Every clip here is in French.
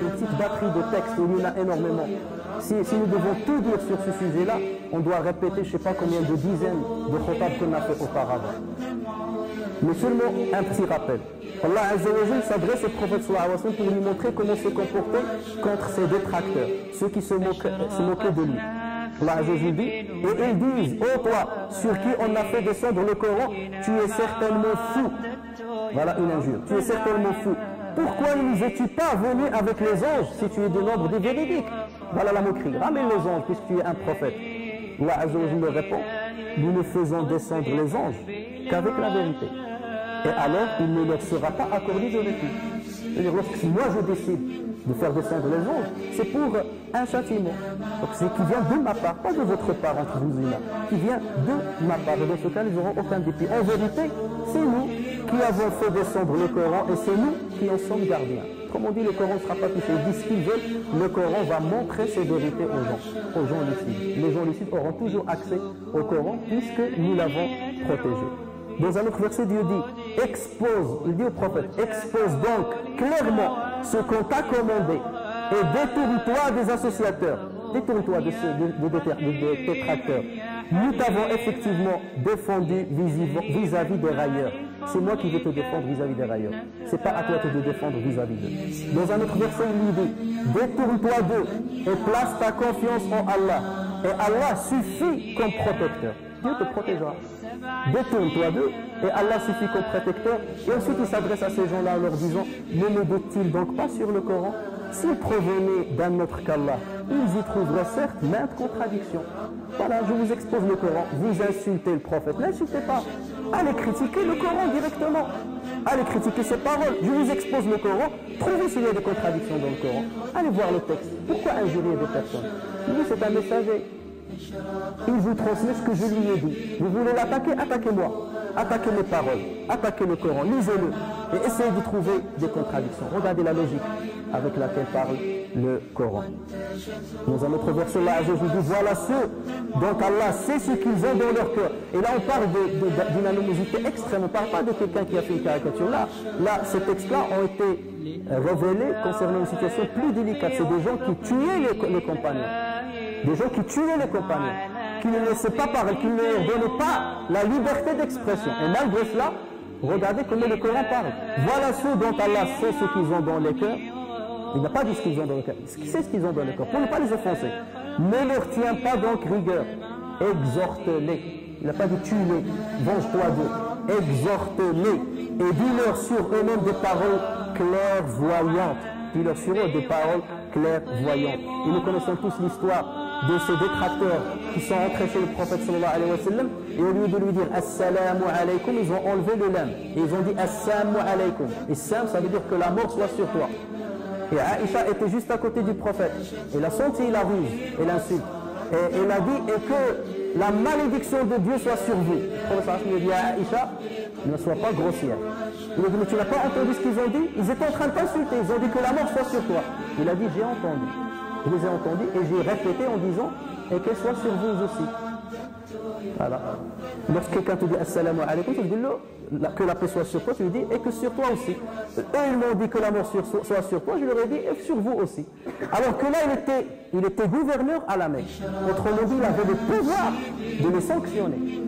Une petite batterie de textes, il y en a énormément. Si nous devons tout dire sur ce sujet-là, on doit répéter je ne sais pas combien de dizaines de khutab qu'on a fait auparavant. Mais seulement un petit rappel. Allah Azza wa Jalla s'adresse au prophète sallallahu alayhi wa sallam pour lui montrer comment se comporter contre ses détracteurs, ceux qui se moquaient de lui. Allah Azza wa Jalla dit, et ils disent, ô toi, sur qui on a fait descendre le Coran, tu es certainement fou. Voilà une injure, tu es certainement fou. Pourquoi ne es-tu pas venu avec les anges si tu es de nombre des véridiques? Voilà la moquerie. Ramène les anges puisque tu es un prophète. Allah Azza wa Jalla répond, nous ne faisons descendre les anges qu'avec la vérité. Et alors, il ne leur sera pas accordé de répit. C'est-à-dire, lorsque moi je décide de faire descendre les anges, c'est pour un châtiment. Donc c'est qui vient de ma part, pas de votre part entre vous et moi, qui vient de ma part. Et dans ce cas, ils n'auront aucun dépit. En vérité, c'est nous qui avons fait descendre le Coran et c'est nous qui en sommes gardiens. Comme on dit, le Coran ne sera pas touché. Ils disent ce qu'ils veulent, le Coran va montrer ses vérités aux gens lucides. Les gens lucides auront toujours accès au Coran puisque nous l'avons protégé. Dans un autre verset, Dieu dit, expose, il dit au prophète, expose donc clairement ce qu'on t'a commandé et détourne-toi des associateurs, détourne-toi des détracteurs. Nous t'avons effectivement défendu vis-à-vis des railleurs. C'est moi qui vais te défendre vis-à-vis des railleurs. C'est pas à toi de te défendre vis-à-vis d'eux. Dans un autre verset, il lui dit, détourne-toi d'eux et place ta confiance en Allah. Et Allah suffit comme protecteur. Dieu te protégera. Détourne-toi d'eux et Allah suffit comme protecteur. Et ensuite il s'adresse à ces gens-là en leur disant, ne me dit-il donc pas sur le Coran, s'ils provenaient d'un autre qu'Allah, ils y trouveraient certes maintes contradictions. Voilà, je vous expose le Coran, vous insultez le prophète, n'insultez pas. Allez critiquer le Coran directement. Allez critiquer ses paroles. Je vous expose le Coran, trouvez s'il y a des contradictions dans le Coran. Allez voir le texte. Pourquoi injurier des personnes? Lui, c'est un messager. Il vous transmet ce que je lui ai dit. Vous voulez l'attaquer? Attaquez-moi. Attaquez mes paroles. Attaquez le Coran. Lisez-le. Et essayez de trouver des contradictions. Regardez la logique avec laquelle parle le Coran. Dans un autre verset, là, je vous dis, voilà ceux dont Allah sait ce qu'ils ont dans leur cœur. Et là, on parle d'une animosité extrême. On ne parle pas de quelqu'un qui a fait une caricature. Là, ces textes-là ont été révélés concernant une situation plus délicate. C'est des gens qui tuaient les compagnons. Des gens qui tuaient les compagnons, qui ne laissaient pas parler, qui ne leur donnaient pas la liberté d'expression. Et malgré cela, regardez comment le Coran parle. Voilà ceux dont Allah sait ce qu'ils ont dans les cœurs. Il n'a pas dit ce qu'ils ont dans le cœur. Il sait ce qu'ils ont dans le cœur, pour ne pas les offenser. Ne leur tiens pas donc rigueur. Exhorte-les. Il n'a pas dit tue-les, venge-toi d'eux. Exhorte-les. Et dis-leur sur eux-mêmes des paroles clairvoyantes. Dis-leur sur eux des paroles clairvoyantes. Et nous connaissons tous l'histoire de ces détracteurs qui sont entrés chez le prophète sallallahu alayhi wa sallam et au lieu de lui dire assalamu alaykum, ils ont enlevé le lam et ils ont dit assalamu alaykum. Et sam, ça veut dire que la mort soit sur toi. Et Aïcha était juste à côté du prophète. Elle a senti la ruse et l'insulte. Et elle a dit et que la malédiction de Dieu soit sur vous. Le prophète lui a dit à Aïcha, ne sois pas grossière. Il a dit mais tu n'as pas entendu ce qu'ils ont dit? Ils étaient en train de t'insulter. Ils ont dit que la mort soit sur toi. Il a dit j'ai entendu. Je les ai entendus et j'ai répété en disant et qu'elle soit sur vous aussi. Voilà. Lorsque quelqu'un te dit assalamu alaykum, tu dis que la paix soit sur toi, tu lui dis et que sur toi aussi. Eux ils m'ont dit que la mort soit sur toi, je leur ai dit et sur vous aussi. Alors que là il était gouverneur à la Mecque. Autrement dit, il avait le pouvoir de les sanctionner.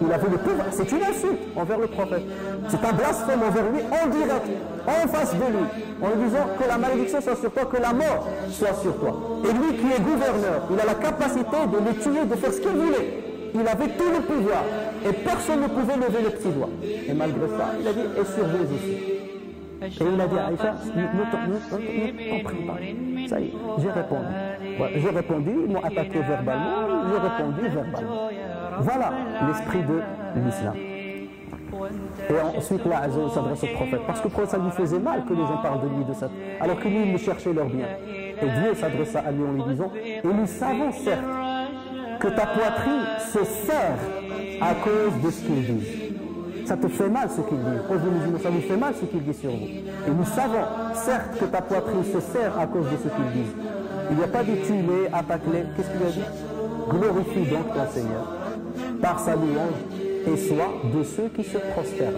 Il avait le pouvoir, c'est une insulte envers le prophète. C'est un blasphème envers lui en direct, en face de lui, en lui disant que la malédiction soit sur toi, que la mort soit sur toi. Et lui qui est gouverneur, il a la capacité de les tuer, de faire ce qu'il voulait. Il avait tout le pouvoir et personne ne pouvait lever le petit doigt. Et malgré ça, il a dit et sur vous aussi. Et il a dit à Aïcha, ne t'en prie pas. Ça y est, j'ai répondu. Ouais, j'ai répondu, ils m'ont attaqué verbalement, j'ai répondu verbalement. Voilà l'esprit de l'islam. Et ensuite, là, Azza s'adresse au prophète. Parce que le prophète, ça lui faisait mal que les gens parlent de lui de ça. Alors que lui, il cherchait leur bien. Et Dieu s'adressa à lui en lui disant, et nous savons certes que ta poitrine se serre à cause de ce qu'ils disent. Ça te fait mal ce qu'ils disent. Aux musulmans, ça nous fait mal ce qu'ils disent sur vous. Et nous savons certes que ta poitrine se serre à cause de ce qu'ils disent. Il n'y a pas dit tue-les, attaque-les. Qu'est-ce qu'il a dit? Glorifie donc ton Seigneur par sa louange et sois de ceux qui se prosternent.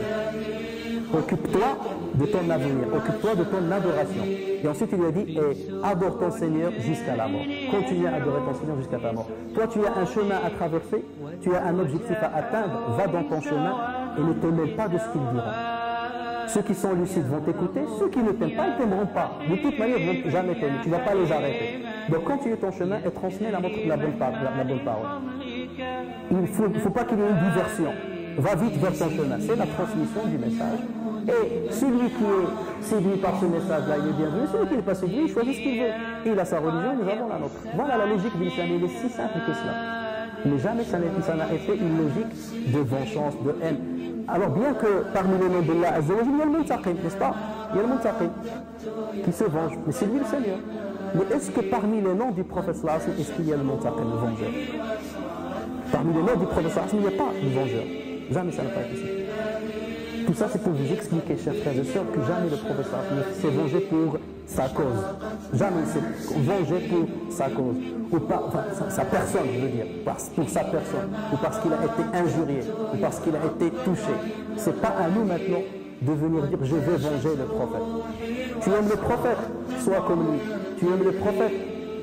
Occupe-toi de ton avenir, occupe-toi de ton adoration. Et ensuite, il lui a dit, et adore ton Seigneur jusqu'à la mort. Continue à adorer ton Seigneur jusqu'à ta mort. Toi, tu as un chemin à traverser, tu as un objectif à atteindre, va dans ton chemin et ne te mêle pas de ce qu'ils diront. Ceux qui sont lucides vont t'écouter, ceux qui ne t'aiment pas ne t'aimeront pas. De toute manière, ils ne vont jamais t'aimer, tu ne vas pas les arrêter. Donc continue ton chemin et transmets la bonne parole. Il ne faut pas qu'il y ait une diversion. Va vite vers ton chemin. C'est la transmission du message. Et celui qui est séduit par ce message-là, il est bienvenu. Celui qui n'est pas séduit, il choisit ce qu'il veut. Il a sa religion, nous avons la nôtre. Voilà la logique de l'islam. Il est si simple que cela. Mais jamais ça n'a été une logique de vengeance, de haine. Alors bien que parmi les noms d'Allah Azza wa Jalla, il y a le Muntaqim, n'est-ce pas? Il y a le Muntaqim qui se venge. Mais c'est lui le Seigneur. Mais est-ce que parmi les noms du prophète sallallahu alayhi wa sallam, est-ce qu'il y a le Muntaqim, le vengeur? Parmi les noms du prophète sallallahu alayhi wa sallam, il n'y a pas le vengeur. Jamais ça n'a pas été ça. Tout ça, c'est pour vous expliquer, chers frères et sœurs, que jamais le prophète s'est vengé pour sa cause. Jamais il s'est vengé pour sa cause. Ou pas, enfin, sa personne, je veux dire. Pour sa personne. Ou parce qu'il a été injurié. Ou parce qu'il a été touché. C'est pas à nous maintenant de venir dire je vais venger le prophète. Tu aimes le prophète, sois comme lui. Tu aimes le prophète,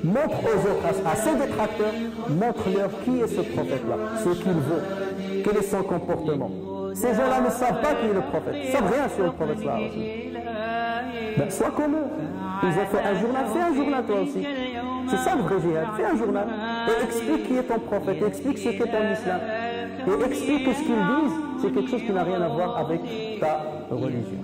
montre aux autres, à ses détracteurs, montre-leur qui est ce prophète-là, ce qu'il vaut, quel est son comportement. Ces gens-là ne savent pas qui est le prophète, ils ne savent rien sur le prophète. Ben, sois comme eux. Ils ont fait un journal, fais un journal toi aussi. C'est ça le vrai djihad, fais un journal. Et explique qui est ton prophète, et explique ce qu'est ton islam. Et explique que ce qu'ils disent, c'est quelque chose qui n'a rien à voir avec ta religion.